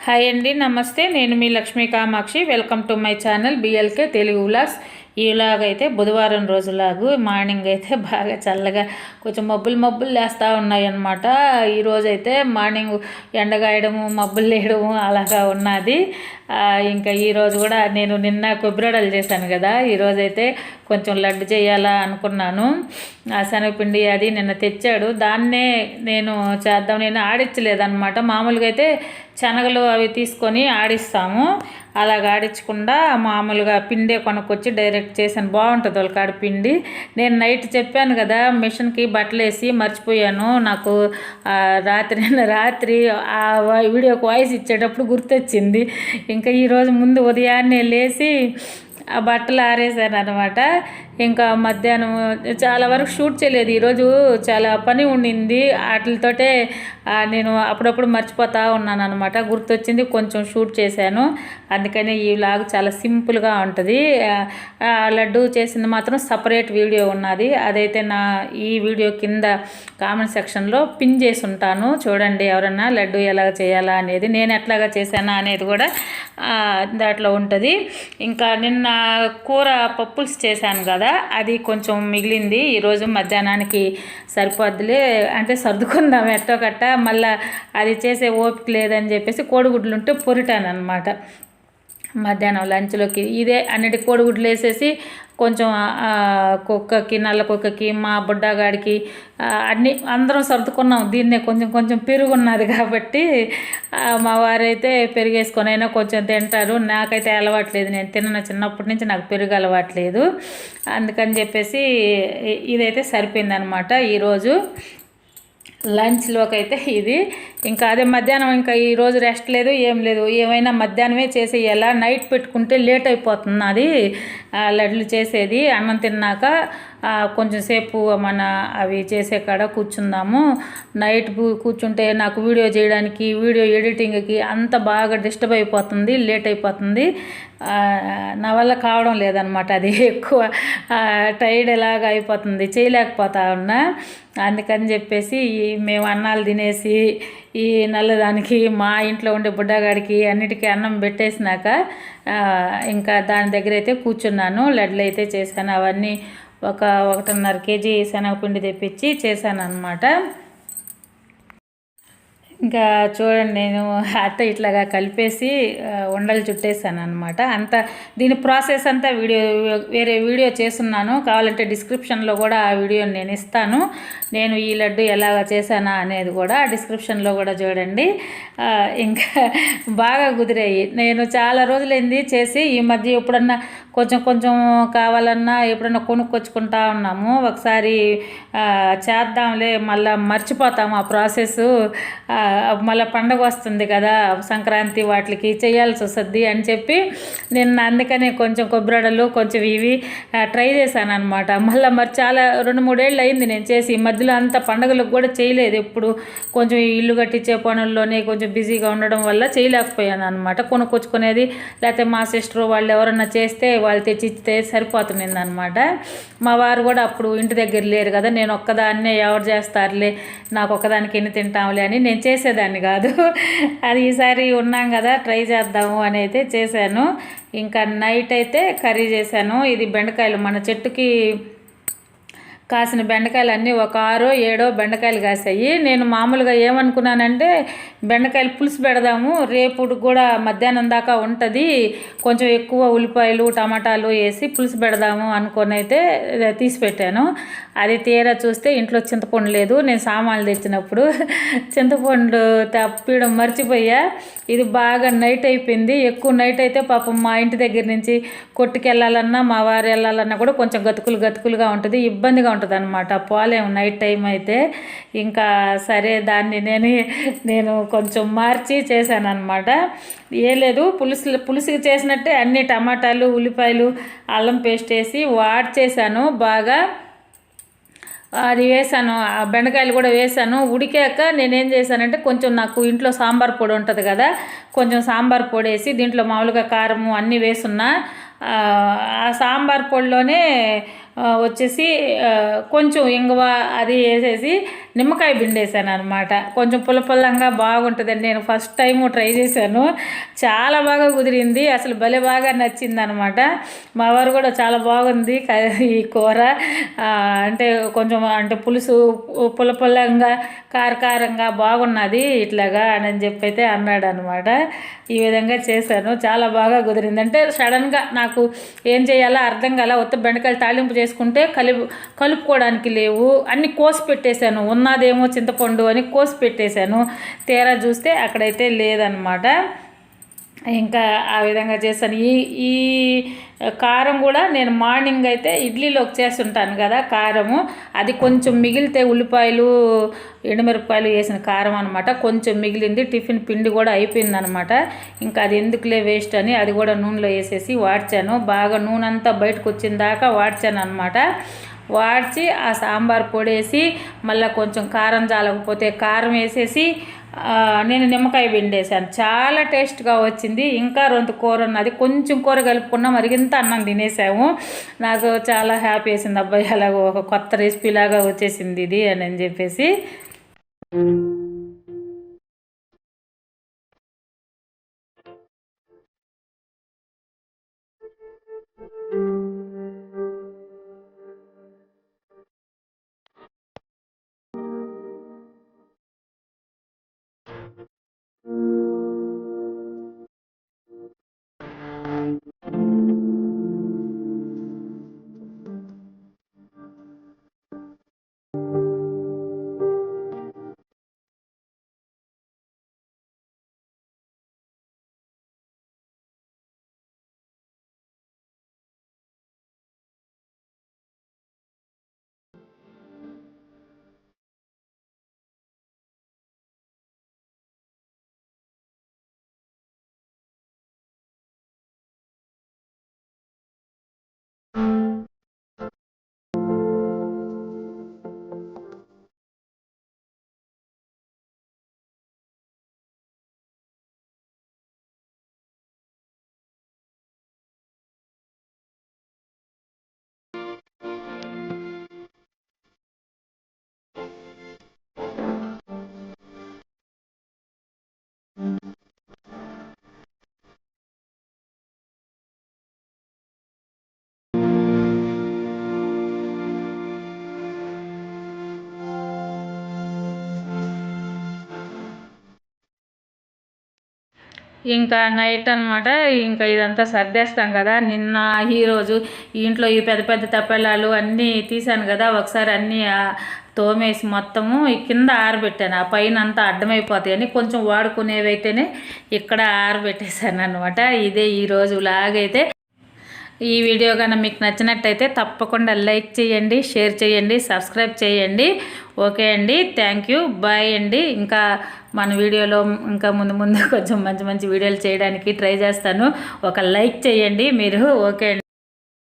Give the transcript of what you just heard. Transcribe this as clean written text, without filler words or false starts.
Hi అండి, నమస్తే. నేను మీ Lakshmi Kamakshi. Welcome to my channel BLK Telugu vlogs. ఈలాగైతే బుధవారం రోజులాగు మార్నింగ్ అయితే బాగా చల్లగా కొంచెం మబ్బులు లేస్తూ ఉన్నాయి అన్నమాట. ఈరోజైతే మార్నింగ్ ఎండగాయడము మబ్బులు లేయడము అలాగా ఉన్నది. ఇంకా ఈరోజు కూడా నేను నిన్న కొబ్బరిడలు చేశాను కదా, ఈరోజైతే కొంచెం లడ్డు చేయాలా అనుకున్నాను. శనగపిండి అది నిన్న తెచ్చాడు, దాన్నే నేను చేద్దాం. నేను ఆడించలేదన్నమాట. మామూలుగా అయితే శనగలు అవి తీసుకొని ఆడిస్తాము, అలాగ ఆడించకుండా మామూలుగా పిండే కొనుక్కొచ్చి డైరెక్ట్ చేశాను. బాగుంటుంది వాళ్ళకాడ పిండి. నేను నైట్ చెప్పాను కదా మిషన్కి బట్టలు వేసి మర్చిపోయాను. నాకు రాత్రి ఆ వీడియోకి వాయిస్ ఇచ్చేటప్పుడు గుర్తొచ్చింది. ఇంకా ఈరోజు ముందు ఉదయాన్నే లేచి ఆ బట్టలు ఆరేసాను అనమాట. ఇంకా మధ్యాహ్నం చాలా వరకు షూట్ చేయలేదు. ఈరోజు చాలా పని ఉండింది, వాటితోటే నేను అప్పుడప్పుడు మర్చిపోతూ ఉన్నాను అనమాట. గుర్తొచ్చింది, కొంచెం షూట్ చేశాను. అందుకని ఈ వ్లాగ్ చాలా సింపుల్గా ఉంటుంది. లడ్డు చేసింది మాత్రం సపరేట్ వీడియో ఉన్నది, అదైతే నా ఈ వీడియో కింద కామెంట్ సెక్షన్లో పిన్ చేసి ఉంటాను. చూడండి, ఎవరన్నా లడ్డు ఎలాగ చేయాలా అనేది, నేను ఎట్లాగా చేశానా అనేది కూడా దాంట్లో ఉంటుంది. ఇంకా నిన్న కూర పప్పుల్స్ చేశాను కదా, అది కొంచెం మిగిలింది. ఈరోజు మధ్యాహ్నానికి సరిపోద్దులే అంటే సర్దుకుందాం ఎట్టో కట్ట. మళ్ళీ అది చేసే ఓపిక లేదని చెప్పేసి కోడిగుడ్లు ఉంటే పొరిటాను అనమాట. మధ్యాహ్నం లంచ్లోకి ఇదే అన్నిటి కోడిగుడ్లు వేసేసి కొంచెం కుక్కకి, నల్ల కుక్కకి, మా బుడ్డగాడికి అన్నీ అందరం సర్దుకున్నాం. దీన్నే కొంచెం పెరుగు ఉన్నది కాబట్టి మా వారైతే పెరుగేసుకొని అయినా కొంచెం తింటారు. నాకైతే అలవాట్లేదు, నేను తిన్న చిన్నప్పటి నుంచి నాకు పెరుగు అలవాట్లేదు. అందుకని చెప్పేసి ఇదైతే సరిపోయిందనమాట ఈరోజు లంచ్లోకి అయితే ఇది. ఇంకా అదే మధ్యాహ్నం ఇంకా ఈరోజు రెస్ట్ లేదు, ఏం లేదు. ఏమైనా మధ్యాహ్నమే చేసేయాలా, నైట్ పెట్టుకుంటే లేట్ అయిపోతుంది. అది లడ్లు చేసేది అన్నం తిన్నాక కొంచెం సేపు మన అవి చేసే కాడ కూర్చుందాము. నైట్ కూర్చుంటే నాకు వీడియో చేయడానికి, వీడియో ఎడిటింగ్కి అంత బాగా డిస్టర్బ్ అయిపోతుంది, లేట్ అయిపోతుంది. నా వల్ల కావడం లేదనమాట. అది ఎక్కువ టైర్డ్ ఎలాగా అయిపోతుంది, చేయలేకపోతా ఉన్నా. అందుకని చెప్పేసి మేము అన్నాలు తినేసి ఈ నల్లదానికి, మా ఇంట్లో ఉండే బుడ్డగాడికి అన్నిటికీ అన్నం పెట్టేసినాక ఇంకా దాని దగ్గర అయితే కూర్చున్నాను. లడ్లు అయితే చేశాను. అవన్నీ 1.5 కేజీ శనగపిండి తెప్పించి చేశాను అనమాట. ఇంకా చూడండి, నేను అత్త ఇట్లాగా కలిపేసి ఉండలు చుట్టేసాను అనమాట. దీని ప్రాసెస్ అంతా వేరే వీడియో చేస్తున్నాను, కావాలంటే డిస్క్రిప్షన్లో కూడా ఆ వీడియోని నేను ఇస్తాను. నేను ఈ లడ్డు ఎలాగ చేశానా అనేది కూడా డిస్క్రిప్షన్లో కూడా చూడండి. ఇంకా బాగా కుదిరాయి. నేను చాలా రోజులైంది చేసి, ఈ మధ్య ఎప్పుడన్నా కొంచెం కావాలన్నా ఎప్పుడన్నా కొనుక్కొచ్చుకుంటా ఉన్నాము. ఒకసారి చేద్దాంలే, మళ్ళీ మర్చిపోతాము ఆ ప్రాసెస్. మళ్ళీ పండగ వస్తుంది కదా, సంక్రాంతి వాటికి చేయాల్సి వస్తుంది అని చెప్పి నేను అందుకనే కొంచెం కొబ్బరిడలు కొంచెం ఇవి ట్రై చేశాను అనమాట. మళ్ళీ చాలా 2-3 ఏళ్ళు అయింది నేను చేసి. ఈ మధ్యలో అంత పండుగలకు కూడా చేయలేదు. ఎప్పుడు కొంచెం ఇల్లు కట్టించే పనుల్లోనే కొంచెం బిజీగా ఉండడం వల్ల చేయలేకపోయాను అనమాట. కొనుక్కొచ్చుకునేది, లేకపోతే మా సిస్టర్ వాళ్ళు ఎవరన్నా చేస్తే వాళ్ళు తెచ్చిస్తే సరిపోతుంది అనమాట. మా వారు కూడా అప్పుడు ఇంటి దగ్గర లేరు కదా, నేను ఒక్కదాన్నే ఎవరు చేస్తారులే, నాకు ఒక్కదానికి ఎన్ని తింటాంలే అని నేను చేసేదాన్ని కాదు. అది ఈసారి ఉన్నాం కదా ట్రై చేద్దాము అని అయితే చేశాను. ఇంకా నైట్ అయితే కర్రీ చేశాను. ఇది బెండకాయలు, మన చెట్టుకి కాసిన బెండకాయలు అన్నీ 6-7 బెండకాయలు కాసాయి. నేను మామూలుగా ఏమనుకున్నానంటే బెండకాయలు పులుసు పెడదాము, రేపు కూడా మధ్యాహ్నం దాకా ఉంటుంది, కొంచెం ఎక్కువ ఉల్లిపాయలు టమాటాలు వేసి పులుసు పెడదాము అనుకొని అయితే తీసి పెట్టాను. అది తీరా చూస్తే ఇంట్లో చింతపండు లేదు. నేను సామాన్లు తెచ్చినప్పుడు చింతపండు తప్పడం మర్చిపోయా. ఇది బాగా నైట్ అయిపోయింది. ఎక్కువ నైట్ అయితే పాపం మా ఇంటి దగ్గర నుంచి కొట్టుకెళ్ళాలన్నా, మా వారు వెళ్ళాలన్నా కూడా కొంచెం గతుకులుగా ఉంటుంది, ఇబ్బందిగా ఉంటుంది అనమాట. పోలేము నైట్ టైం అయితే. ఇంకా సరే దాన్ని నేను కొంచెం మార్చి చేశాను అనమాట. ఏం లేదు, పులుసుకి చేసినట్టే అన్ని టమాటాలు, ఉల్లిపాయలు, అల్లం పేస్ట్ వేసి చేశాను బాగా. అది వేసాను, ఆ బెండకాయలు కూడా వేసాను. ఉడికాక నేనేం చేశానంటే కొంచెం, నాకు ఇంట్లో సాంబార్ పొడి ఉంటుంది కదా, కొంచెం సాంబార్ పొడి వేసి దీంట్లో మామూలుగా కారము అన్నీ వేసున్నా. ఆ సాంబార్ పొడిలోనే వచ్చేసి కొంచెం ఇంగువ అది వేసేసి నిమ్మకాయ పిండేసాను అనమాట. కొంచెం పుల్లపుల్లంగా బాగుంటుందండి. నేను ఫస్ట్ టైం ట్రై చేశాను, చాలా బాగా కుదిరింది, అసలు భలే బాగా నచ్చింది అనమాట. మా వారు కూడా చాలా బాగుంది ఈ కూర, అంటే కొంచెం అంటే పులుసు పుల్లపుల్లంగా కారకారంగా బాగున్నది ఇట్లాగా అని చెప్పి అయితే అన్నాడు అనమాట. ఈ విధంగా చేశాను, చాలా బాగా కుదిరింది. అంటే సడన్గా నాకు ఏం చేయాలో అర్థం కాల. ఉత్త బెండకాయలు తాలింపు చేసుకుంటే కలుపుకోవడానికి లేవు, అన్నీ కోసి పెట్టేశాను. ఉన్నదేమో చింతపండు అని కోసి పెట్టేశాను, తీరా చూస్తే అక్కడైతే లేదనమాట. ఇంకా ఆ విధంగా చేశాను. ఈ కారం కూడా నేను మార్నింగ్ అయితే ఇడ్లీలోకి చేస్తుంటాను కదా కారము, అది కొంచెం మిగిలితే ఉల్లిపాయలు ఎండుమిరపకాయలు వేసిన కారం అనమాట, కొంచెం మిగిలింది. టిఫిన్ పిండి కూడా అయిపోయింది అనమాట. ఇంకా అది ఎందుకులే వేస్ట్ అని అది కూడా నూనెలో వేసేసి వాడ్చాను. బాగా నూనె అంతా బయటకు వచ్చిన దాకా వాడ్చాను అనమాట. వాడ్చి ఆ సాంబార్ పొడి వేసి మళ్ళీ కొంచెం కారం జాలకపోతే కారం వేసేసి నేను నిమ్మకాయ పిండేసాను. చాలా టేస్ట్గా వచ్చింది. ఇంకా 2 కూర ఉన్నది, కొంచెం కూర కలుపుకున్నా మరిగింత అన్నం తినేసాము. నాకు చాలా హ్యాపీ వేసింది, అబ్బాయి అలాగ ఒక కొత్త రెసిపీ లాగా వచ్చేసింది ఇది అని చెప్పేసి. ఇంకా నైట్ అనమాట. ఇంకా ఇదంతా సర్దేస్తాం కదా. నిన్న ఈరోజు ఇంట్లో ఈ పెద్ద పెద్ద తప్పెళ్ళాలు అన్నీ తీసాను కదా, ఒకసారి అన్నీ తోమేసి మొత్తము కింద ఆరబెట్టాను. ఆ పైన అంతా అడ్డమైపోతాయని కొంచెం వాడుకునేవి అయితేనే ఇక్కడ ఆరబెట్టేశాను అనమాట. ఇదే ఈరోజు లాగైతే. ఈ వీడియో కన్నా మీకు నచ్చినట్టయితే తప్పకుండా లైక్ చేయండి, షేర్ చేయండి, సబ్స్క్రైబ్ చేయండి. ఓకే అండి, థ్యాంక్ యూ, బాయ్ అండి. ఇంకా మన వీడియోలో ఇంకా ముందు కొంచెం మంచి మంచి వీడియోలు చేయడానికి ట్రై చేస్తాను. ఒక లైక్ చేయండి మీరు. ఓకే అండి.